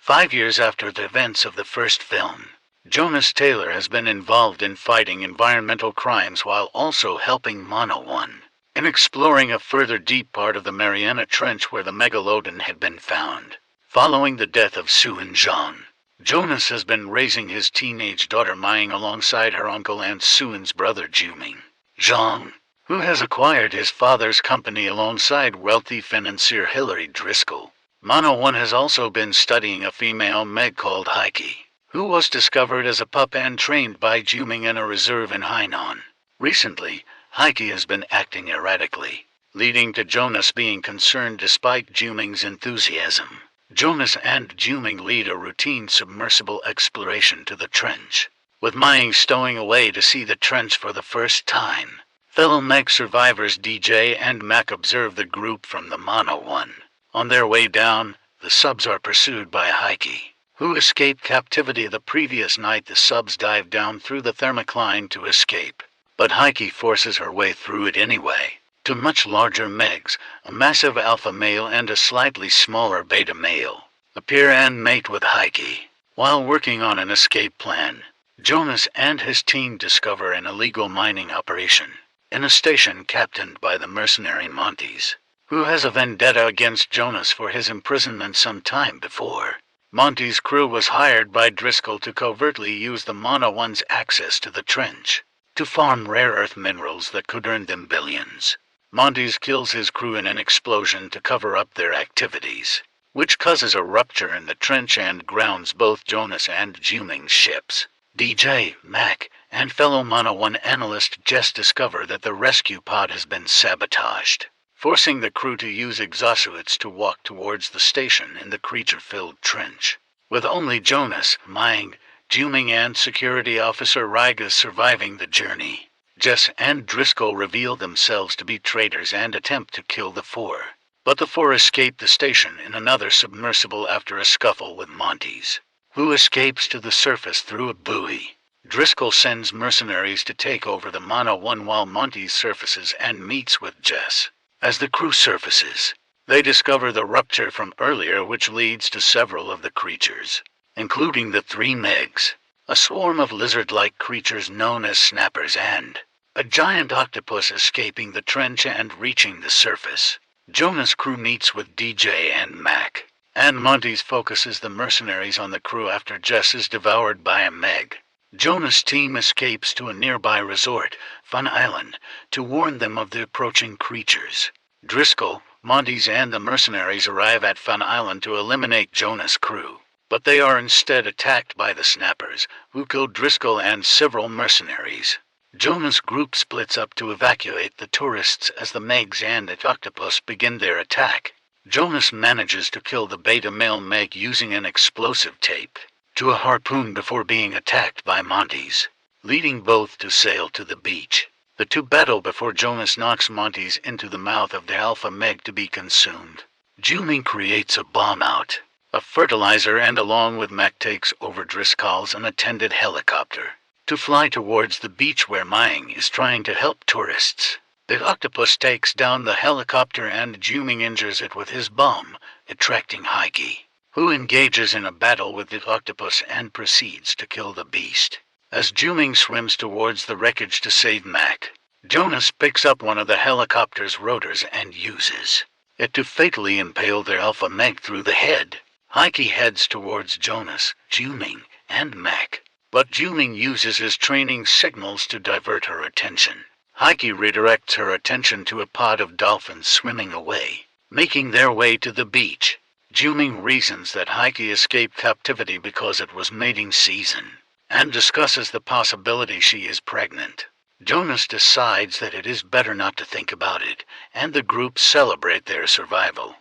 5 years after the events of the first film, Jonas Taylor has been involved in fighting environmental crimes while also helping Mono One in exploring a further deep part of the Mariana Trench where the megalodon had been found. Following the death of Sue and John, Jonas has been raising his teenage daughter Mying alongside her uncle and Suan's brother Juming. John, who has acquired his father's company alongside wealthy financier Hilary Driscoll. Mono One has also been studying a female Meg called Heike, who was discovered as a pup and trained by Juming in a reserve in Hainan. Recently, Heike has been acting erratically, leading to Jonas being concerned despite Juming's enthusiasm. Jonas and Juming lead a routine submersible exploration to the trench, with Mying stowing away to see the trench for the first time. Fellow Meg survivors DJ and Mac observe the group from the Mono One. On their way down, the subs are pursued by Heike, who escaped captivity the previous night. The subs dive down through the thermocline to escape, but Heike forces her way through it anyway. Two much larger Megs, a massive alpha male and a slightly smaller beta male, appear and mate with Heike. While working on an escape plan, Jonas and his team discover an illegal mining operation in a station captained by the mercenary Montes, who has a vendetta against Jonas for his imprisonment some time before. Monty's crew was hired by Driscoll to covertly use the Mono One's access to the trench to farm rare earth minerals that could earn them billions. Montes kills his crew in an explosion to cover up their activities, which causes a rupture in the trench and grounds both Jonas and Juming's ships. DJ, Mac, and fellow Mono One analyst Jess discover that the rescue pod has been sabotaged, forcing the crew to use exosuits to walk towards the station in the creature-filled trench. With only Jonas, Mying, Juming and security officer Riga surviving the journey, Jess and Driscoll reveal themselves to be traitors and attempt to kill the four. But the four escape the station in another submersible after a scuffle with Montes, who escapes to the surface through a buoy. Driscoll sends mercenaries to take over the Mono One while Montes surfaces and meets with Jess. As the crew surfaces, they discover the rupture from earlier, which leads to several of the creatures, including the three Megs, a swarm of lizard-like creatures known as snappers, and a giant octopus escaping the trench and reaching the surface. Jonas' crew meets with DJ and Mac, and Montes focuses the mercenaries on the crew after Jess is devoured by a Meg. Jonas' team escapes to a nearby resort, Fun Island, to warn them of the approaching creatures. Driscoll, Montes and the mercenaries arrive at Fun Island to eliminate Jonas' crew, but they are instead attacked by the snappers, who kill Driscoll and several mercenaries. Jonas' group splits up to evacuate the tourists as the Megs and the octopus begin their attack. Jonas manages to kill the beta male Meg using an explosive tape to a harpoon before being attacked by Montes, leading both to sail to the beach. The two battle before Jonas knocks Montes into the mouth of the alpha Meg to be consumed. Juming creates a bomb out of fertilizer and along with Mac takes over Driscoll's unattended helicopter to fly towards the beach where Mying is trying to help tourists. The octopus takes down the helicopter and Juming injures it with his bomb, attracting Heike, who engages in a battle with the octopus and proceeds to kill the beast. As Juming swims towards the wreckage to save Mac, Jonas picks up one of the helicopter's rotors and uses it to fatally impale their alpha Meg through the head. Heike heads towards Jonas, Juming, and Mac, but Juming uses his training signals to divert her attention. Heike redirects her attention to a pod of dolphins swimming away, making their way to the beach. Juming reasons that Heike escaped captivity because it was mating season, and discusses the possibility she is pregnant. Jonas decides that it is better not to think about it, and the group celebrate their survival.